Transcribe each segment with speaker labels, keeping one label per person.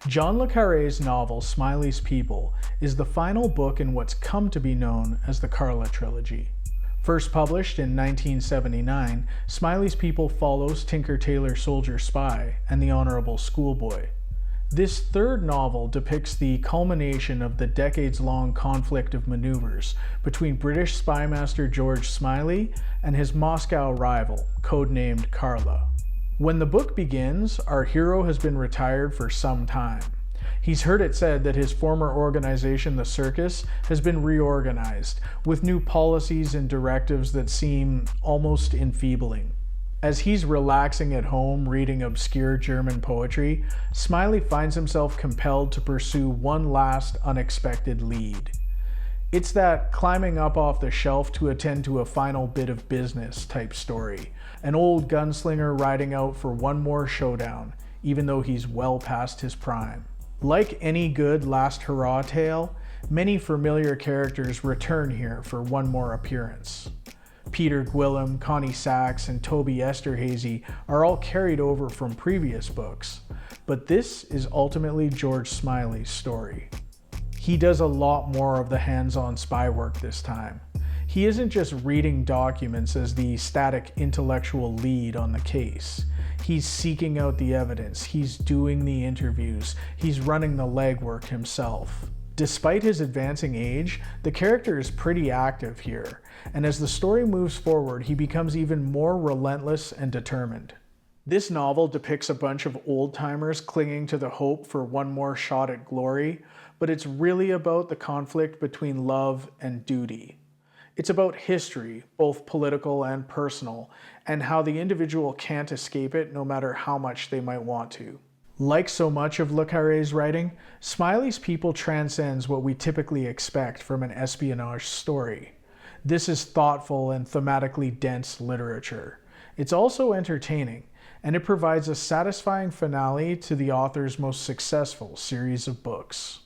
Speaker 1: John le Carre's novel Smiley's People is the final book in what's come to be known as the Carre trilogy. First published in 1979, Smiley's People follows Tinker Tailor Soldier Spy and the Honorable Schoolboy. This third novel depicts the culmination of the decades-long conflict of maneuvers between British spymaster George Smiley and his Moscow rival, codenamed Carla. When the book begins, our hero has been retired for some time. He's heard it said that his former organization, the Circus, has been reorganized, with new policies and directives that seem almost enfeebling. As he's relaxing at home reading obscure German poetry, Smiley finds himself compelled to pursue one last unexpected lead. It's that climbing up off the shelf to attend to a final bit of business type story. An old gunslinger riding out for one more showdown, even though he's well past his prime. Like any good last hurrah tale, many familiar characters return here for one more appearance. Peter Gwilym, Connie Sachs, and Toby Esterhazy are all carried over from previous books, but this is ultimately George Smiley's story. He does a lot more of the hands-on spy work this time. He isn't just reading documents as the static intellectual lead on the case. He's seeking out the evidence, he's doing the interviews, he's running the legwork himself. Despite his advancing age, the character is pretty active here, and as the story moves forward, he becomes even more relentless and determined. This novel depicts a bunch of old-timers clinging to the hope for one more shot at glory, but it's really about the conflict between love and duty. It's about history, both political and personal, and how the individual can't escape it no matter how much they might want to. Like so much of le Carre's writing, Smiley's People transcends what we typically expect from an espionage story. This is thoughtful and thematically dense literature. It's also entertaining, and it provides a satisfying finale to the author's most successful series of books.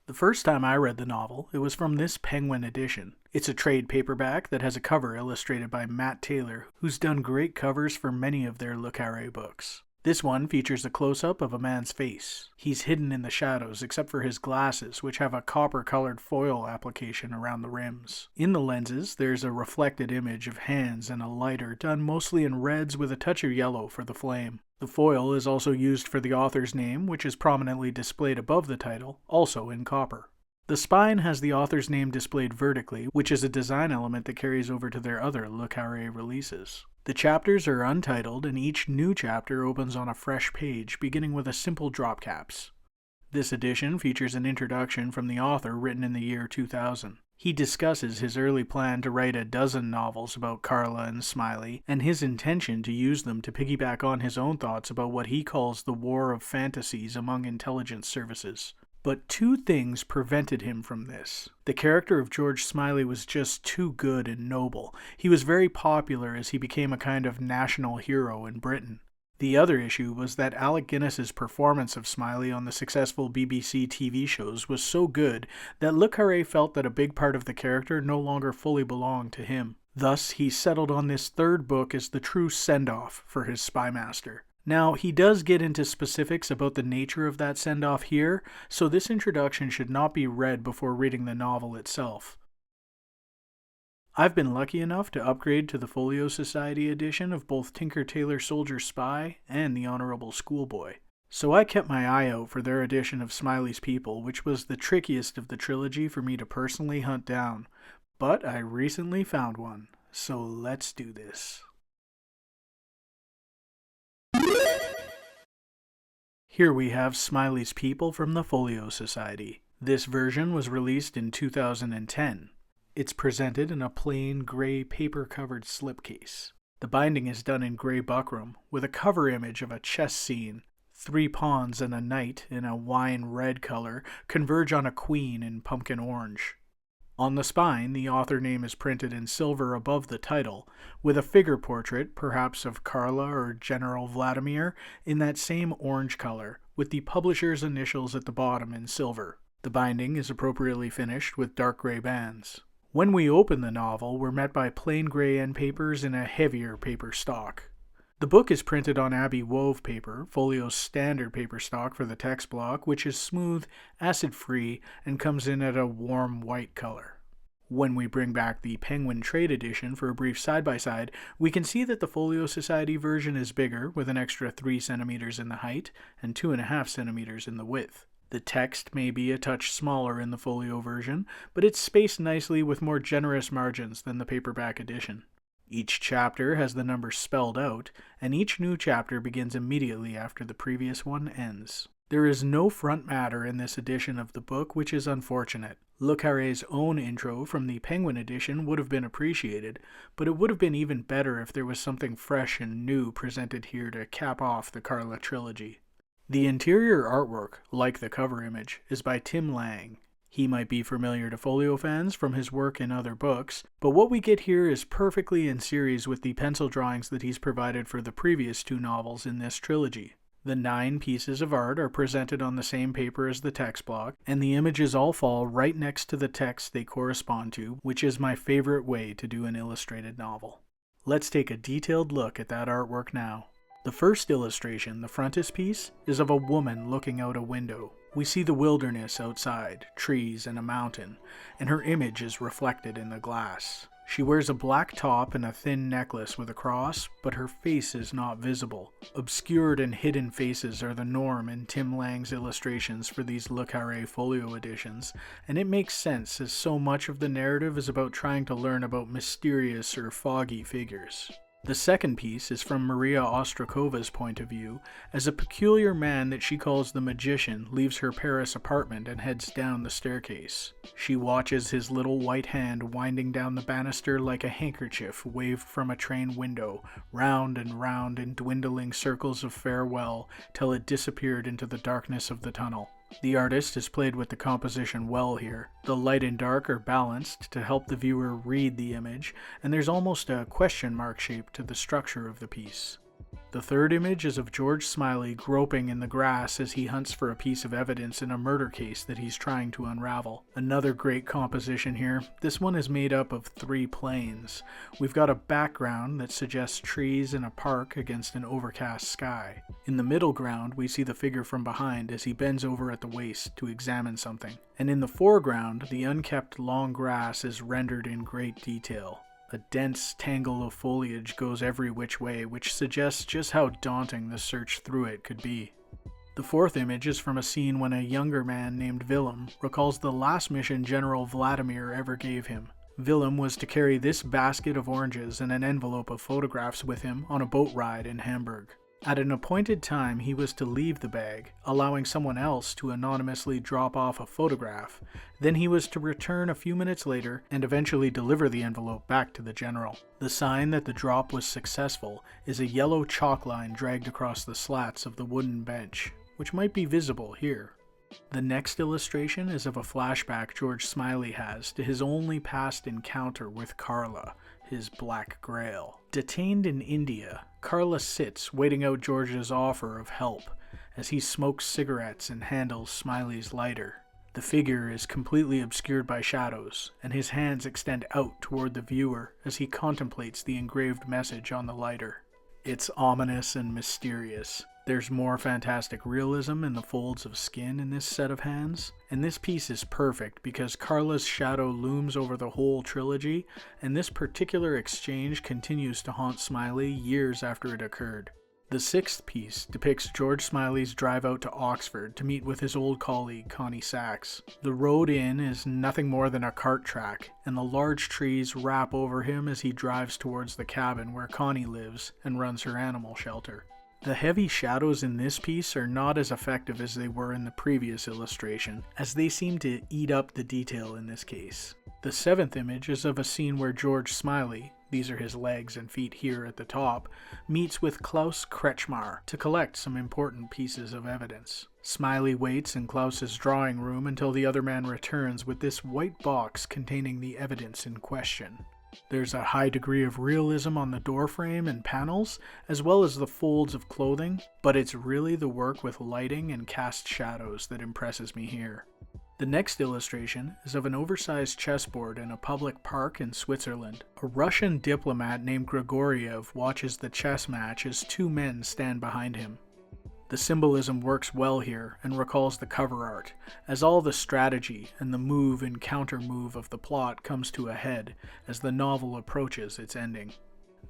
Speaker 2: The first time I read the novel, it was from this Penguin edition. It's a trade paperback that has a cover illustrated by Matt Taylor, who's done great covers for many of their le Carre books. This one features a close-up of a man's face. He's hidden in the shadows except for his glasses, which have a copper-colored foil application around the rims. In the lenses, there's a reflected image of hands and a lighter done mostly in reds with a touch of yellow for the flame. The foil is also used for the author's name, which is prominently displayed above the title, also in copper. The spine has the author's name displayed vertically, which is a design element that carries over to their other le Carre releases. The chapters are untitled, and each new chapter opens on a fresh page, beginning with a simple drop caps. This edition features an introduction from the author written in the year 2000. He discusses his early plan to write a dozen novels about Carla and Smiley, and his intention to use them to piggyback on his own thoughts about what he calls the war of fantasies among intelligence services. But two things prevented him from this. The character of George Smiley was just too good and noble. He was very popular as he became a kind of national hero in Britain. The other issue was that Alec Guinness's performance of Smiley on the successful BBC TV shows was so good that le Carre felt that a big part of the character no longer fully belonged to him. Thus, he settled on this third book as the true send-off for his spymaster. Now, he does get into specifics about the nature of that send-off here, so this introduction should not be read before reading the novel itself. I've been lucky enough to upgrade to the Folio Society edition of both Tinker Tailor Soldier Spy and the Honorable Schoolboy. So I kept my eye out for their edition of Smiley's People, which was the trickiest of the trilogy for me to personally hunt down. But I recently found one, so let's do this. Here we have Smiley's People from the Folio Society. This version was released in 2010. It's presented in a plain gray paper-covered slipcase. The binding is done in gray buckram, with a cover image of a chess scene. 3 pawns and a knight in a wine red color converge on a queen in pumpkin orange. On the spine, the author name is printed in silver above the title, with a figure portrait, perhaps of Carla or General Vladimir, in that same orange color, with the publisher's initials at the bottom in silver. The binding is appropriately finished with dark gray bands. When we open the novel, we're met by plain gray end papers in a heavier paper stock. The book is printed on Abbey Wove paper, Folio's standard paper stock for the text block, which is smooth, acid-free, and comes in at a warm white color. When we bring back the Penguin Trade Edition for a brief side-by-side, we can see that the Folio Society version is bigger, with an extra 3 centimeters in the height and 2.5 centimeters in the width. The text may be a touch smaller in the Folio version, but it's spaced nicely with more generous margins than the paperback edition. Each chapter has the numbers spelled out, and each new chapter begins immediately after the previous one ends. There is no front matter in this edition of the book, which is unfortunate. Le Carre's own intro from the Penguin edition would have been appreciated, but it would have been even better if there was something fresh and new presented here to cap off the Carre trilogy. The interior artwork, like the cover image, is by Tim Lang. He might be familiar to Folio fans from his work in other books, but what we get here is perfectly in series with the pencil drawings that he's provided for the previous 2 novels in this trilogy. The 9 pieces of art are presented on the same paper as the text block, and the images all fall right next to the text they correspond to, which is my favorite way to do an illustrated novel. Let's take a detailed look at that artwork now. The first illustration, the frontispiece, is of a woman looking out a window. We see the wilderness outside, trees and a mountain, and her image is reflected in the glass. She wears a black top and a thin necklace with a cross, but her face is not visible. Obscured and hidden faces are the norm in Tim Lang's illustrations for these Le Carre Folio editions, and it makes sense as so much of the narrative is about trying to learn about mysterious or foggy figures. The second piece is from Maria Ostrokova's point of view, as a peculiar man that she calls the magician leaves her Paris apartment and heads down the staircase. She watches his little white hand winding down the banister like a handkerchief waved from a train window, round and round in dwindling circles of farewell, till it disappeared into the darkness of the tunnel. The artist has played with the composition well here. The light and dark are balanced to help the viewer read the image, and there's almost a question mark shape to the structure of the piece. The third image is of George Smiley groping in the grass as he hunts for a piece of evidence in a murder case that he's trying to unravel. Another great composition here. This one is made up of 3 planes. We've got a background that suggests trees in a park against an overcast sky. In the middle ground, we see the figure from behind as he bends over at the waist to examine something. And in the foreground, the unkept long grass is rendered in great detail. A dense tangle of foliage goes every which way, which suggests just how daunting the search through it could be. The fourth image is from a scene when a younger man named Willem recalls the last mission General Vladimir ever gave him. Willem was to carry this basket of oranges and an envelope of photographs with him on a boat ride in Hamburg. At an appointed time, he was to leave the bag, allowing someone else to anonymously drop off a photograph. Then he was to return a few minutes later and eventually deliver the envelope back to the general. The sign that the drop was successful is a yellow chalk line dragged across the slats of the wooden bench, which might be visible here. The next illustration is of a flashback George Smiley has to his only past encounter with Carla, his black grail. Detained in India, Carla sits waiting out George's offer of help as he smokes cigarettes and handles Smiley's lighter. The figure is completely obscured by shadows, and his hands extend out toward the viewer as he contemplates the engraved message on the lighter. It's ominous and mysterious. There's more fantastic realism in the folds of skin in this set of hands, and this piece is perfect because Carla's shadow looms over the whole trilogy, and this particular exchange continues to haunt Smiley years after it occurred. The sixth piece depicts George Smiley's drive out to Oxford to meet with his old colleague Connie Sachs. The road in is nothing more than a cart track, and the large trees wrap over him as he drives towards the cabin where Connie lives and runs her animal shelter. The heavy shadows in this piece are not as effective as they were in the previous illustration, as they seem to eat up the detail in this case. The seventh image is of a scene where George Smiley, these are his legs and feet here at the top, meets with Klaus Kretschmar to collect some important pieces of evidence. Smiley waits in Klaus's drawing room until the other man returns with this white box containing the evidence in question. There's a high degree of realism on the doorframe and panels, as well as the folds of clothing, but it's really the work with lighting and cast shadows that impresses me here. The next illustration is of an oversized chessboard in a public park in Switzerland. A Russian diplomat named Grigoriev watches the chess match as two men stand behind him. The symbolism works well here and recalls the cover art, as all the strategy and the move and counter-move of the plot comes to a head as the novel approaches its ending.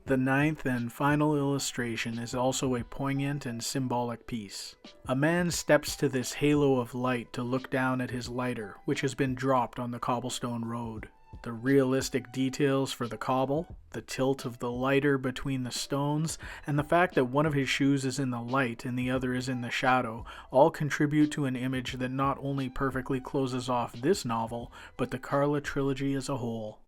Speaker 2: The ninth and final illustration is also a poignant and symbolic piece. A man steps to this halo of light to look down at his lighter, which has been dropped on the cobblestone road. The realistic details for the cobble, the tilt of the lighter between the stones, and the fact that one of his shoes is in the light and the other is in the shadow all contribute to an image that not only perfectly closes off this novel, but the Carre trilogy as a whole.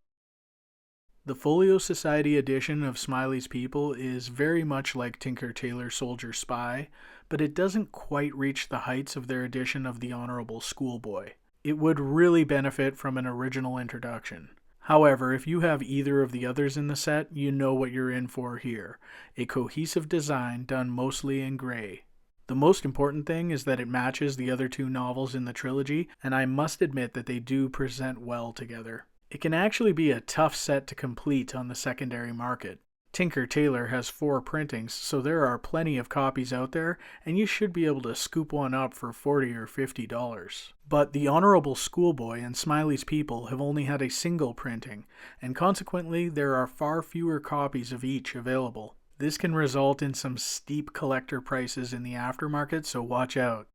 Speaker 2: The Folio Society edition of Smiley's People is very much like Tinker Tailor Soldier Spy, but it doesn't quite reach the heights of their edition of The Honorable Schoolboy. It would really benefit from an original introduction. However, if you have either of the others in the set, you know what you're in for here. A cohesive design done mostly in gray. The most important thing is that it matches the other two novels in the trilogy, and I must admit that they do present well together. It can actually be a tough set to complete on the secondary market. Tinker Tailor has 4 printings, so there are plenty of copies out there, and you should be able to scoop one up for $40 or $50. But The Honorable Schoolboy and Smiley's People have only had a single printing, and consequently there are far fewer copies of each available. This can result in some steep collector prices in the aftermarket, so watch out.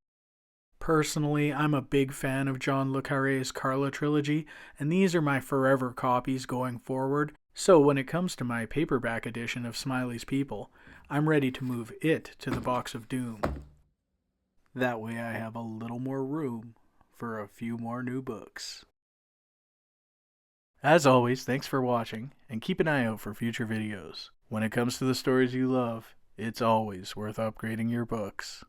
Speaker 2: Personally, I'm a big fan of John le Carre's Carre trilogy, and these are my forever copies going forward. So when it comes to my paperback edition of Smiley's People, I'm ready to move it to the box of doom. That way I have a little more room for a few more new books. As always, thanks for watching, and keep an eye out for future videos. When it comes to the stories you love, it's always worth upgrading your books.